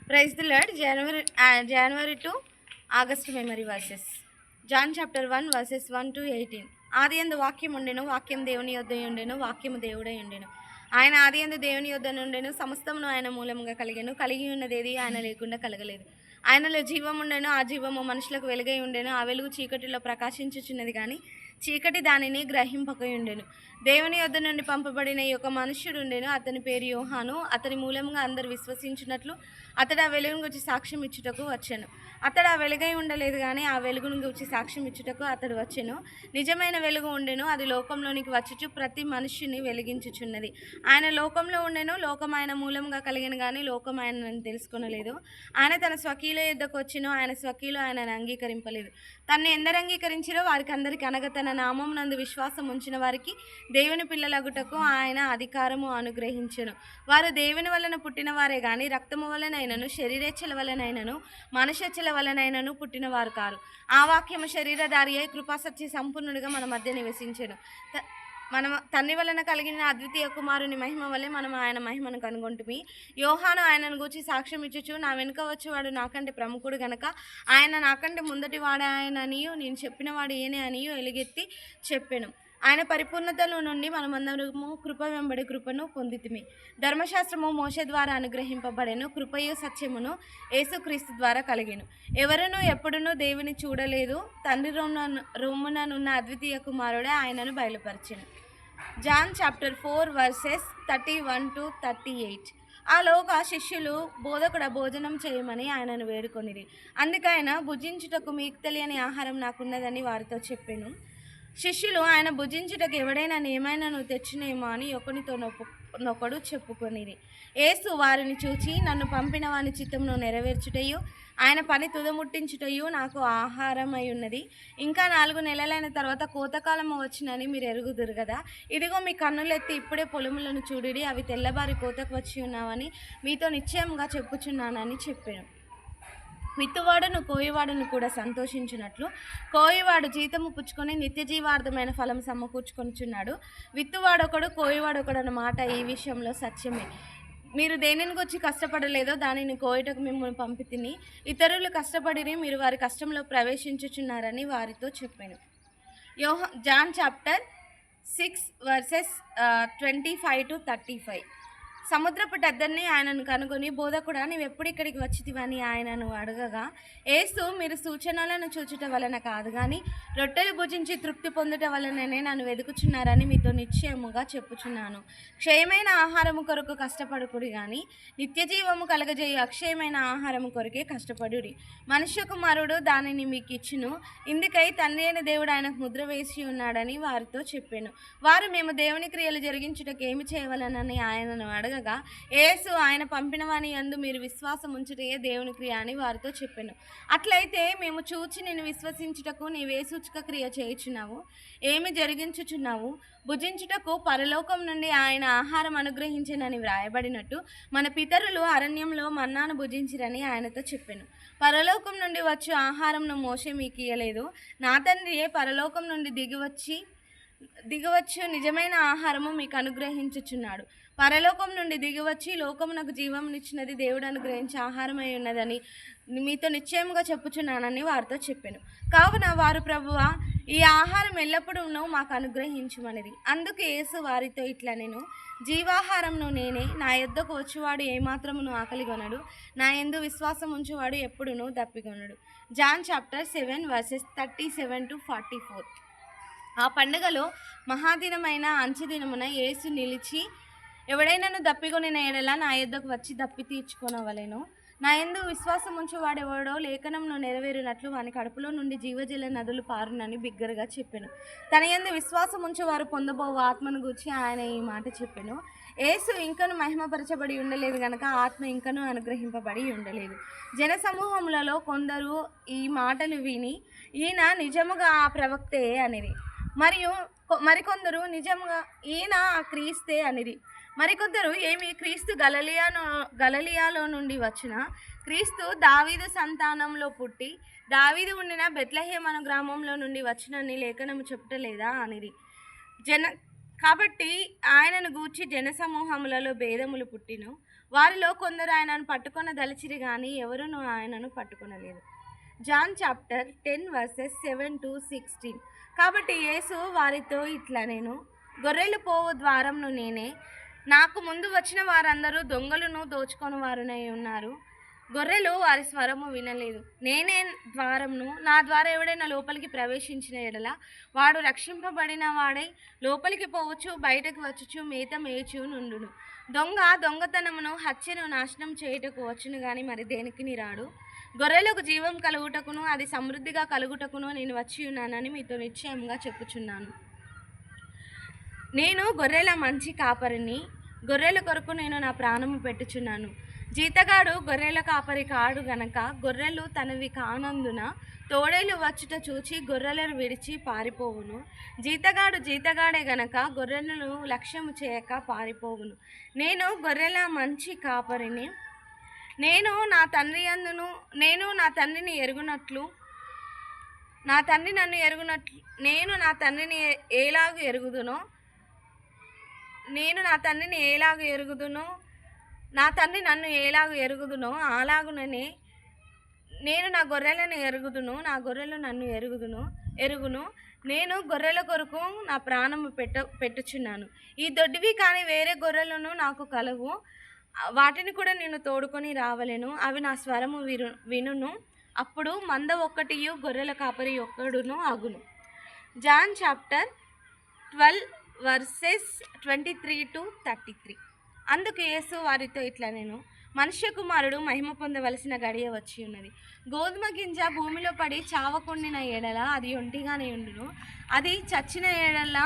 Praise the Lord. January to August memory verses. John chapter 1 verses 1 to 18. ఆది యందు వాక్యం ఉండెను, వాక్యం దేవుని యొద్ద ఉండెను, వాక్యము దేవుడై ఉండెను. ఆయన ఆది యందు దేవుని యొద్ద నుండెను, సమస్తమును ఆయన మూలముగా కలిగెను, కలిగి ఉన్నదేది ఆయన లేకుండా కలగలేదు. ఆయనలో జీవం ఉండెను, ఆ జీవము మనుషులకు వెలుగై ఉండెను, ఆ వెలుగు చీకటిలో ప్రకాశించుచున్నది కానీ చీకటి దానిని గ్రహింపకయుండెను. దేవుని యొద్ద నుండి పంపబడిన ఒక మనుష్యుడు ఉండెను, అతని పేరు యోహాను. అతని మూలంగా అందరు విశ్వసించినట్లు అతడు ఆ వెలుగును గురించి సాక్ష్యం ఇచ్చుటకు వచ్చెను. అతడు ఆ వెలుగై ఉండలేదు కానీ ఆ వెలుగును గురించి సాక్ష్యం ఇచ్చుటకు అతడు వచ్చెను. నిజమైన వెలుగు ఉండెను, అది లోకంలోనికి వచ్చుచు ప్రతి మనుష్యుని వెలిగించుచున్నది. ఆయన లోకంలో ఉండెను, లోకం ఆయన మూలంగా కలిగిన కానీ లోకం ఆయనను తెలుసుకొనలేదు. ఆయన తన స్వకీయుల యొద్దకు వచ్చెను, ఆయన స్వకీయులు ఆయనను అంగీకరింపలేదు. తన్ను ఎందరు అంగీకరించిరో వారికి అందరికీ, అనగా తన నామం నందు విశ్వాసం ఉంచిన వారికి దేవుని పిల్లలగుటకు ఆయన అధికారము అనుగ్రహించెను. వారు దేవుని వలన పుట్టిన వారే గాని రక్తము వలనైనను శరీరేచ్ఛల వలనైనను మనుష్యేచ్ఛల వలనైనను పుట్టిన వారు కారు. ఆ వాక్యము శరీరధారి అయి కృపాసత్య సంపూర్ణుడిగా మన మధ్య నివసించెను. మనం తండ్రి వలన కలిగిన అద్వితీయ కుమారుని మహిమ వల్లే మనం ఆయన మహిమను కనుగొంటుమి. యోహాను ఆయనను గూర్చి సాక్ష్యం ఇచ్చుచు, నా వెనుక వచ్చేవాడు నాకంటే ప్రముఖుడు గనక ఆయన నాకంటే ముందటి వాడే ఆయన అనియు, నేను చెప్పినవాడు ఈయనే అనియు ఎలుగెత్తి చెప్పెను. ఆయన పరిపూర్ణతలో నుండి మనమందరము కృప వెంబడి కృపను పొందితిమి. ధర్మశాస్త్రము మోషే ద్వారా అనుగ్రహింపబడెను, కృపయు సత్యమును యేసుక్రీస్తు ద్వారా కలిగెను. ఎవరునూ ఎప్పుడునూ దేవుని చూడలేదు, తండ్రి రొమ్ముననున్న అద్వితీయ కుమారుడే ఆయనను బయలుపరిచెను. John chapter 4 verses 31 to 38. ఆలోగా శిష్యులు బోధకుడ భోజనం చేయమని ఆయనను వేడుకొనిరి. అందుకైన భుజించుటకు మీకు తెలియని ఆహారం నాకున్నదని వారితో చెప్పెను. శిష్యులు ఆయన భుజించుటకు ఎవడైనా ఏమైనాను తెచ్చినేమో అని ఒకనితోనొకడు చెప్పుకొనిరి. యేసు వారిని చూచి, నన్ను పంపిన వాని చిత్తమును నెరవేర్చుటయు ఆయన పని తుదముట్టించుటయు నాకు ఆహారమై ఉన్నది. ఇంకా 4 నెలలైన తర్వాత కోతకాలము వచ్చినని మీరు ఎరుగుదురు కదా. ఇదిగో మీ కన్నులెత్తి ఇప్పుడే పొలములను చూడిడి, అవి తెల్లబారి కోతకు వచ్చి ఉన్నావని మీతో నిశ్చయంగా చెప్పుచున్నానని చెప్పాను. విత్తువాడును కోయివాడును కూడా సంతోషించినట్లు కోయివాడు జీతము పుచ్చుకొని నిత్య జీవార్థమైన ఫలం సమకూర్చుకొనిచున్నాడు. విత్తువాడొకడు కోయివాడొకడు అన్న మాట ఈ విషయంలో సత్యమే. మీరు దేనిని గురించి కష్టపడలేదో దానిని కోయటకు మిమ్మల్ని పంపితిని. ఇతరులు కష్టపడిరి, మీరు వారి కష్టంలో ప్రవేశించుచున్నారని వారితో చెప్పాను. John chapter 6 verses 25 to 35. సముద్రపు టద్దరిని ఆయనను కనుగొని, బోధకుడా నీవెప్పుడు ఇక్కడికి వచ్చితివని ఆయనను అడగగా, యేసు, మీరు సూచనలను చూచుట వలన కాదు కానీ రొట్టెలు భుజించి తృప్తి పొందుట వలననే నన్ను వెతుకుచున్నారని మీతో నిశ్చయముగా చెప్పుచున్నాను. క్షయమైన ఆహారము కొరకు కష్టపడుకుడి కానీ నిత్య జీవము కలగజేయు అక్షయమైన ఆహారము కొరకే కష్టపడుడి. మనుష్య కుమారుడు దానిని మీకు ఇచ్చును. ఇందుకై తండ్రి అయిన దేవుడు ఆయనకు ముద్ర వేసి ఉన్నాడని వారితో చెప్పాను. వారు, మేము దేవుని క్రియలు జరిగించుటకు ఏమి చేయవలనని ఆయనను అడగ యేసు, ఆయన పంపిన వాని యందు మీరు విశ్వాసం ఉంచుటే దేవుని క్రియ అని వారితో చెప్పాను. అట్లయితే మేము చూచి నేను విశ్వసించుటకు నీవే సూచక క్రియ చేయుచున్నావు, ఏమి జరిగించుచున్నావు? భుజించుటకు పరలోకం నుండి ఆయన ఆహారం అనుగ్రహించనని వ్రాయబడినట్టు మన పితరులు అరణ్యంలో మన్నాను భుజించిరని ఆయనతో చెప్పాను. పరలోకం నుండి వచ్చు ఆహారంను మోషే మీకు ఇయ్యలేదు, నా తండ్రియే పరలోకం నుండి దిగివచ్చు నిజమైన ఆహారము మీకు అనుగ్రహించుచున్నాడు. పరలోకం నుండి దిగివచ్చి లోకమునకు జీవమునిచ్చినది దేవుడు అనుగ్రహించి ఆహారమై ఉన్నదని మీతో నిశ్చయముగా చెప్పుచున్నానని వారితో చెప్పాను. కావున వారు, ప్రభువా, ఈ ఆహారం ఎల్లప్పుడూ మాకు అనుగ్రహించుమనిది. అందుకు యేసు వారితో ఇట్లా, నేను జీవాహారంను నేనే, నా యొద్దకు వచ్చేవాడు ఏమాత్రమును ఆకలిగొనడు, నా యందు విశ్వాసం ఉంచువాడు ఎప్పుడునూ దప్పికొనడు. John chapter 7 verses 37 to 44. ఆ పండుగలో మహాదినమైన అంచెదినమున యేసు నిలిచి, ఎవడైనాను దప్పికొనిన ఎడల నా యొద్దకు వచ్చి దప్పి తీర్చుకొనవలెను. నా యందు విశ్వాసం ఉంచువాడెవడో లేఖనంను నెరవేరినట్లు వాని కడుపులో నుండి జీవజల నదులు పారునని బిగ్గరగా చెప్పెను. తన యందు విశ్వాసం ఉంచేవారు పొందబోవు ఆత్మను గూర్చి ఆయన ఈ మాట చెప్పెను. యేసు ఇంకను మహిమపరచబడి ఉండలేదు గనక ఆత్మ ఇంకను అనుగ్రహింపబడి ఉండలేదు. జనసమూహములలో కొందరు ఈ మాటలు విని, ఈయన నిజముగా ఆ ప్రవక్తే అనిరి. మరికొందరు, నిజంగా ఈయన ఆ క్రీస్తే అనిరి. మరికొందరు, ఏమి క్రీస్తు గలిలయలో నుండి వచ్చిన క్రీస్తు దావీదు సంతానంలో పుట్టి దావీదు ఉండిన బెత్లెహేము అను గ్రామంలో నుండి వచ్చినని లేఖనము చెప్పుటలేదా అనిరి. కాబట్టి ఆయనను గూర్చి జనసమూహములలో భేదములు పుట్టిను. వారిలో కొందరు ఆయనను పట్టుకొన దలిచిరి కానీ ఎవరునూ ఆయనను పట్టుకొనలేదు. John chapter 10 versus 7-16. కాబట్టి యేసు వారితో ఇట్లా నేను గొర్రెలు పోవు ద్వారంను నేనే. నాకు ముందు వచ్చిన వారందరూ దొంగలను దోచుకొని వారునై ఉన్నారు. గొర్రెలు వారి స్వరము వినలేదు. నేనే ద్వారమును. నా ద్వారా ఎవడైనా లోపలికి ప్రవేశించిన ఎడల వాడు రక్షింపబడిన వాడై లోపలికి పోవచ్చు, బయటకు వచ్చుచు మేత మేయచు నుండును. దొంగ దొంగతనమును, హత్యను, నాశనం చేయుటకు వచ్చును గాని మరి దేనికి రాడు. గొర్రెలకు జీవం కలుగుటకును అది సమృద్ధిగా కలుగుటకును నేను వచ్చి ఉన్నానని మీతో నిశ్చయంగా చెప్పుచున్నాను. నేను గొర్రెల మంచి కాపరిని. గొర్రెల కొరకు నేను నా ప్రాణము పెట్టుచున్నాను. జీతగాడు గొర్రెల కాపరి కాడు గనక గొర్రెలు తనవి కానందున తోడేలు వచ్చుట చూచి గొర్రెలను విడిచి పారిపోవును. జీతగాడు జీతగాడే గనక గొర్రెలను లక్ష్యము చేయక పారిపోవును. నేను గొర్రెల మంచి కాపరిని. నేను నా తండ్రిని ఎరుగునట్లు నా తండ్రి నన్ను ఎరుగునట్లు నేను నా తండ్రిని ఎలాగూ ఎరుగుదునో నా తండ్రి నన్ను ఎలాగూ ఎరుగుదునో అలాగుననే నేను నా గొర్రెలను ఎరుగుదును. నా గొర్రెలు నన్ను ఎరుగును. నేను గొర్రెల కొరకు నా ప్రాణము పెట్టుచున్నాను. ఈ దొడ్డివి కానీ వేరే గొర్రెలను నాకు కలవు. వాటిని కూడా నేను తోడుకొని రావలేను. అవి నా స్వరము వినును. అప్పుడు మంద ఒక్కటియు గొర్రెల కాపరి ఒక్కడును అగును. John chapter 12 verses 23-33. అందుకు యేసు వారితో ఇట్లా నేను మనుష్య కుమారుడు మహిమ పొందవలసిన గడియ వచ్చి ఉన్నది. గోధుమ గింజ భూమిలో పడి చావకుండిన ఎడల అది ఒంటిగానే ఉండును. అది చచ్చిన ఎడల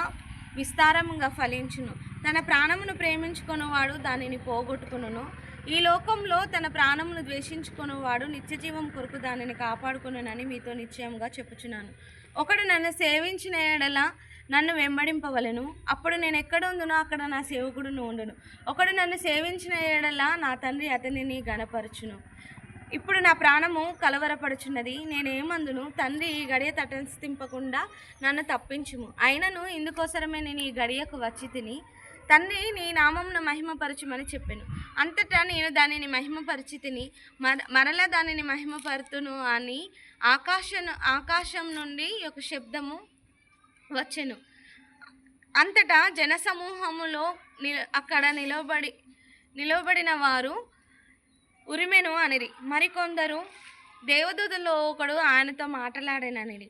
విస్తారముగా ఫలించును. తన ప్రాణమును ప్రేమించుకొనువాడు దానిని పోగొట్టుకొనును. ఈ లోకంలో తన ప్రాణమును ద్వేషించుకొనువాడు నిత్యజీవం కొరకు దానిని కాపాడుకొనునని మీతో నిశ్చయముగా చెప్పుచున్నాను. ఒకడు నన్ను సేవించిన ఎడల నన్ను వెంబడింపవలెను. అప్పుడు నేను ఎక్కడ ఉందునో అక్కడ నా సేవకుడును ఉండును. ఒకడు నన్ను సేవించిన ఎడల నా తండ్రి అతనిని గణపరచును. ఇప్పుడు నా ప్రాణము కలవరపడుచున్నది. నేనేమందును, తండ్రి ఈ గడియ తటస్థింపకుండా నన్ను తప్పించుము. అయినను ఇందుకోసరమే నేను ఈ గడియకు వచ్చి తిని తండ్రి నీ నామమును మహిమపరచుమని చెప్పాను. అంతటా నేను దానిని మహిమపరిచి తిని మరలా దానిని మహిమపరుతును అని ఆకాశం నుండి ఒక శబ్దము వచ్చెను. అంతటా జనసమూహములో అక్కడ నిలబడిన వారు ఉరిమెను అనిరి. మరికొందరు దేవదూతలో ఒకడు ఆయనతో మాట్లాడేననిరి.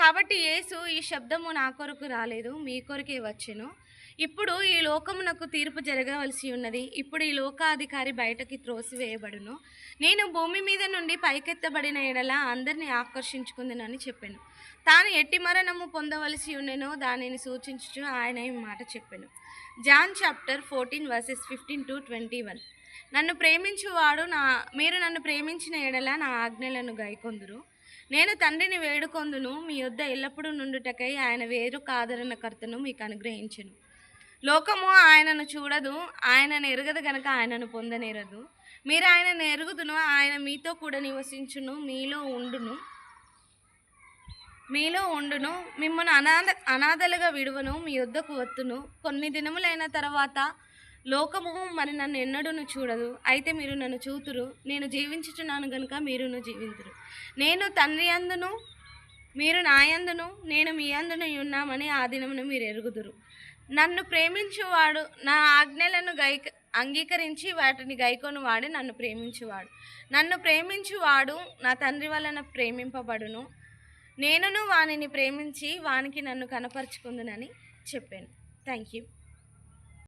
కాబట్టి యేసు ఈ శబ్దము నా కొరకు రాలేదు, మీ కొరకే వచ్చెను. ఇప్పుడు ఈ లోకమునకు తీర్పు జరగవలసి ఉన్నది. ఇప్పుడు ఈ లోకాధికారి బయటకి త్రోసివేయబడును. నేను భూమి మీద నుండి పైకెత్తబడిన ఎడల అందరినీ ఆకర్షించుకుందునని చెప్పాను. తాను ఎట్టి మరణము పొందవలసి ఉండెనో దానిని సూచించుచు ఆయన ఈ మాట చెప్పాను. John chapter 14 verses 15-21. నన్ను ప్రేమించువాడు మీరు నన్ను ప్రేమించిన ఎడల నా ఆజ్ఞలను గైకొందురు. నేను తండ్రిని వేడుకొందును, మీ యొద్ద ఎల్లప్పుడూ నుండుటకై ఆయన వేరు ఆదరణకర్తను మీకు అనుగ్రహించెను. లోకము ఆయనను చూడదు, ఆయనను ఎరగదు గనక ఆయనను పొందనేరదు. మీరు ఆయనను ఎరుగుదును, ఆయన మీతో కూడా నివసించును, మీలో ఉండును. మిమ్మల్ని అనాథలుగా విడువను, మీ యొద్దకు వత్తును. కొన్ని దినములైన తర్వాత లోకము మరి నన్ను ఎన్నడూను చూడదు, అయితే మీరు నన్ను చూతురు. నేను జీవించుచున్నాను గనుక మీరును జీవింతురు. నేను తండ్రి యందును మీరు నా యందును నేను మీ యందును ఉన్నామని ఆ దినమును మీరు ఎరుగుదురు. నన్ను ప్రేమించువాడు నా ఆజ్ఞలను అంగీకరించి వాటిని గైకొని వాడు నన్ను ప్రేమించువాడు నా తండ్రి వలన ప్రేమింపబడును. నేనును వానిని ప్రేమించి వానికి నన్ను కనపరుచుకుందునని చెప్పాను. Thank you.